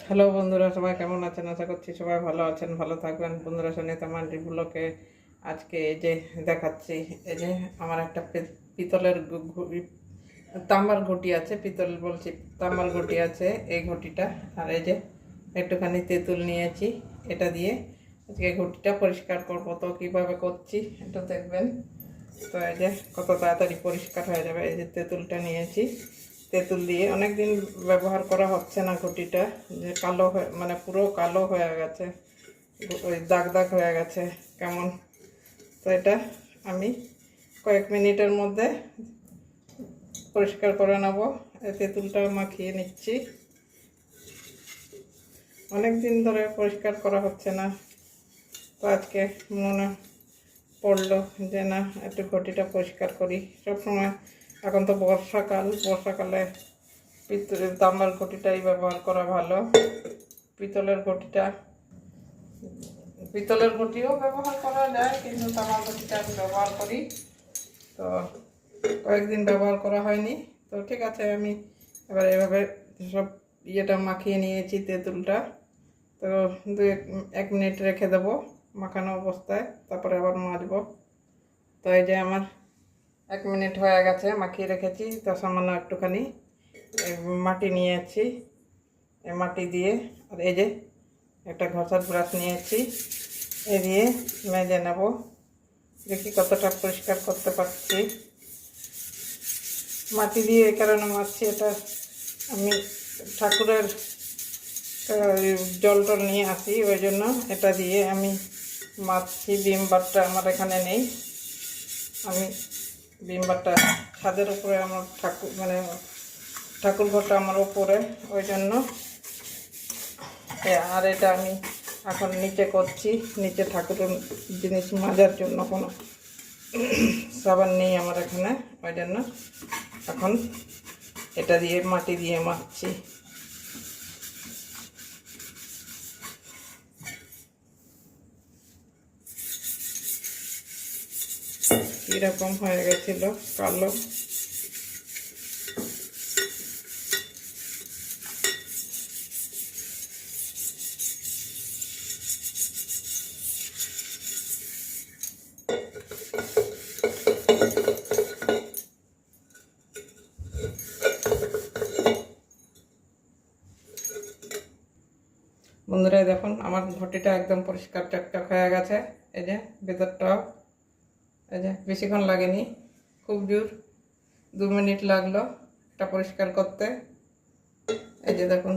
Hello বন্ধুরা, সবাই কেমন আছেন? আশা করছি সবাই ভালো আছেন, ভালো থাকবেন। বন্ধুরা, সুনিতা মান্ডি ব্লকে আজকে এই যে দেখাচ্ছি, এই যে আমার একটা পিতলের তামার ঘটি আছে, পিতল বলছি, তামার ঘটি আছে, এই ঘটিটা। আর এই যে একটুখানি তেঁতুল নিয়েছি, এটা দিয়ে আজকে ঘটিটা পরিষ্কার করবো। তো কীভাবে করছি এটা দেখবেন। তো এই যে কত তাড়াতাড়ি পরিষ্কার হয়ে যাবে। এই যে তেঁতুলটা নিয়েছি, তেঁতুল দিয়ে অনেক দিন ব্যবহার করা হচ্ছে না ঘটিটা, যে কালো হয়ে মানে পুরো কালো হয়ে গেছে, ওই দাগ দাগ হয়ে গেছে কেমন। তো এটা আমি কয়েক মিনিটের মধ্যে পরিষ্কার করে নেব। তেঁতুলটা মাখিয়ে নিচ্ছি, অনেক দিন ধরে পরিষ্কার করা হচ্ছে না, তো আজকে মনে পড়লো যে না, একটু ঘটিটা পরিষ্কার করি। সবসময় এখন তো বর্ষাকালে পিতলের তামার ঘটিটাই ব্যবহার করা ভালো। পিতলের ঘটিও ব্যবহার করা যায়, কিন্তু তামার ঘটিটা আমি ব্যবহার করি। তো কয়েকদিন ব্যবহার করা হয়নি, তো ঠিক আছে, আমি এবার এভাবে সব ইয়েটা মাখিয়ে নিয়েছি তেঁতুলটা। তো এক মিনিট রেখে দেবো মাখানো অবস্থায়, তারপরে আবার মাজবো। তো এই যে আমার 1 মিনিট হয়ে গেছে, মাখিয়ে রেখেছি। তো সামান্য একটুখানি মাটি নিয়েছি, এই মাটি দিয়ে, আর এই যে একটা ঘষার ব্রাশ নিয়েছি, এ দিয়ে মেজে নেব। দেখি কতটা পরিষ্কার করতে পারছি। মাটি দিয়ে এই কারণে মাজছি, এটা আমি ঠাকুরের জল টল নিয়ে আসি, ওই জন্য এটা দিয়ে আমি মাজছি। ভিম বারটা আমার এখানে নেই, আমি ভিম বারটা ছাদের উপরে, আমার ঠাকুর ঘরটা আমার উপরে, ওই জন্য। আর এটা আমি এখন নিচে করছি, নিচে ঠাকুরের জিনিস মাজার জন্য কোনো সাবান নেই আমার এখানে, ওই জন্য এখন এটা দিয়ে মাটি দিয়ে মাজছি। কীরকম হয়ে গেছিল কালো। বন্ধুরা দেখুন, আমার ঘটিটা একদম পরিষ্কার চকচক হয়ে গেছে। এই যে ভেতরটাও, এই যে বেশিক্ষণ লাগেনি, খুব জোর 2 মিনিট লাগলো এটা পরিষ্কার করতে। এই যে দেখুন।